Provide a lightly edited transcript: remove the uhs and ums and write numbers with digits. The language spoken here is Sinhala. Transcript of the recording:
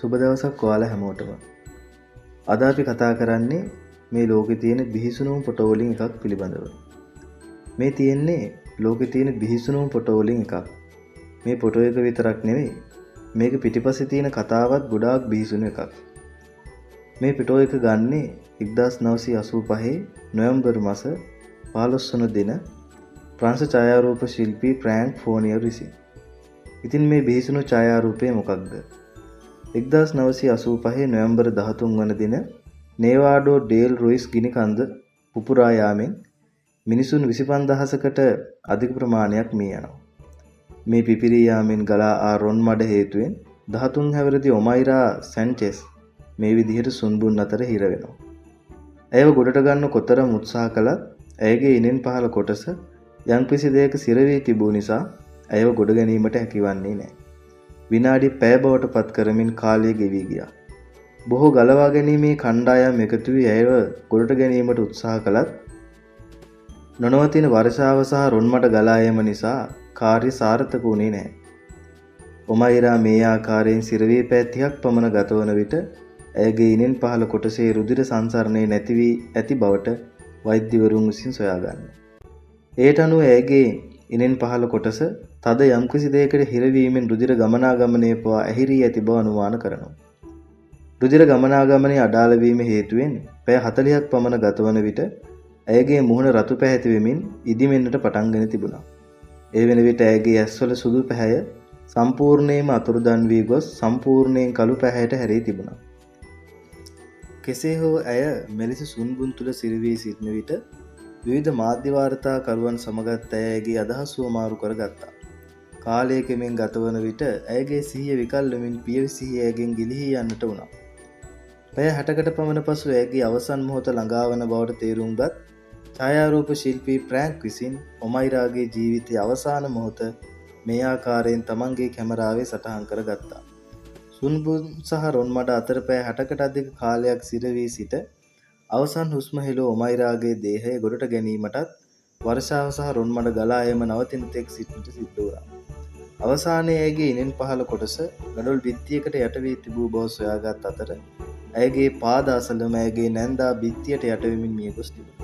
සුබ දවසක් ඔයාලා හැමෝටම. අද අපි කතා කරන්නේ මේ ලෝකේ තියෙන බිහිසුණුම් ෆොටෝ වලින් එකක් පිළිබඳව. මේ තියෙන්නේ ලෝකේ තියෙන බිහිසුණුම් ෆොටෝ වලින් එකක්. මේ ෆොටෝ එක විතරක් නෙවෙයි. මේක පිටිපස්සේ තියෙන කතාවත් ගොඩාක් බිහිසුණු එකක්. මේ ෆොටෝ එක ගන්නේ 1985 නොවැම්බර් මාස 15 වන දින ප්‍රංශ ඡායාරූප ශිල්පී ප්‍රැන්ක් ෆෝනියර් විසින්. ඉතින් මේ බිහිසුණු ඡායාරූපය මොකක්ද? 1985 නොවැම්බර් 13 වන දින නේවාඩෝ ඩේල් රොයිස් ගිනිකන්ද පුපුරා යාමෙන් මිනිසුන් 25000කට අධික ප්‍රමාණයක් මිය යනවා. මේ පිපිරී යාමෙන් ගලා ආ රොන් මඩ හේතුවෙන් 13 හැවිරිදි ඔමයිරා සැන්චෙස් මේ විදිහට සුන්බුන් අතර හිර වෙනවා. ඇයව ගොඩට ගන්න කොතරම් උත්සාහ කළත් ඇයගේ ඉනෙන් පහළ කොටස යම්කිසි දෙයක සිර වී තිබූ නිසා ඇයව ගොඩ ගැනීමට හැකිවන්නේ නැහැ. විනාඩි පැය බවට පත් කරමින් කාලය ගෙවී ගියා. බොහෝ ගලවා ගැනීමේ කණ්ඩායම් එකතු වී ඇයව ගොඩට ගැනීමට උත්සාහ කළත් නොනවතින වර්ෂාව සහ රොන්මඩ ගලා යාම නිසා කාර්ය සාර්ථක වුණේ නැහැ. ඔමයිරා මේ ආකාරයෙන් සිරවී පැය 30ක් පමණ ගතවන විට ඇයගේ ඉනෙන් පහළ කොටසේ රුධිර සංසරණය නැති වී ඇති බවට වෛද්‍යවරුන් විසින් සොයාගන්නවා. ඒට අනුව ඇයගේ ඉනෙන් පහළ කොටස තද යම්කිසි දෙයකට හිරවීමෙන් රුධිර ගමනාගමනය පවා ඇහිරී ඇති බව අනුමාන කරනවා. රුධිර ගමනාගමනයේ අඩාල වීම හේතුවෙන් පැය 40ක් පමණ ගතවන විට ඇයගේ මුහුණ රතු පැහැති වෙමින් ඉදිමෙන්නට පටන්ගෙන තිබුණා. ඒ වෙන විට ඇයගේ ඇස්වල සුදු පැහැය සම්පූර්ණයෙන්ම අතුරුදන් වී ගොස් සම්පූර්ණයෙන් කළු පැහැයට හැරී තිබුණා. කෙසේ හෝ ඇය මෙලෙස සුන්බුන් තුල සිරවී සිටින විට විවිධ මාධ්‍ය වාර්තාකරුවන් සමගත් ඇයගේ අදහස් වමාරු කරගත්තා. කාලයකෙමින් ගතවන විට ඇයගේ සිහිය විකල් වෙමින් පියවි සිහිය ඇයගෙන් ගිලිහී යන්නට වුණා. පැය 60කට පමණ පසු ඇයගේ අවසන් මොහොත ළඟා වන බවට තේරුම්ගත් ඡායාරූප ශිල්පී ප්‍රැන්ක් විසින් ඔමයිරාගේ ජීවිතයේ අවසාන මොහොත මේ ආකාරයෙන් තමන්ගේ කැමරාවේ සටහන් කරගත්තා. සුන්බුන් සහ රොන්මඩ අතර පැය 60කට අධික කාලයක් සිර වී සිට අවසන් හුස්ම හෙළෝ ඔමයිරාගේ දේහය ගොඩට ගැනීමටත් වර්ෂාව සහ රොන්මඩ ගලා යාම නවතින තෙක් සිටින්නට සිද්ධ වුණා. අවසානයේ ඇයගේ ඉනෙන් පහළ කොටස ගඩොල් බිත්තියකට යට වී තිබූ බව සොයාගත් අතර ඇයගේ පාද අසලම ඇයගේ නැන්දා බිත්තියට යට වෙමින් මිය ගොස් තිබුණා.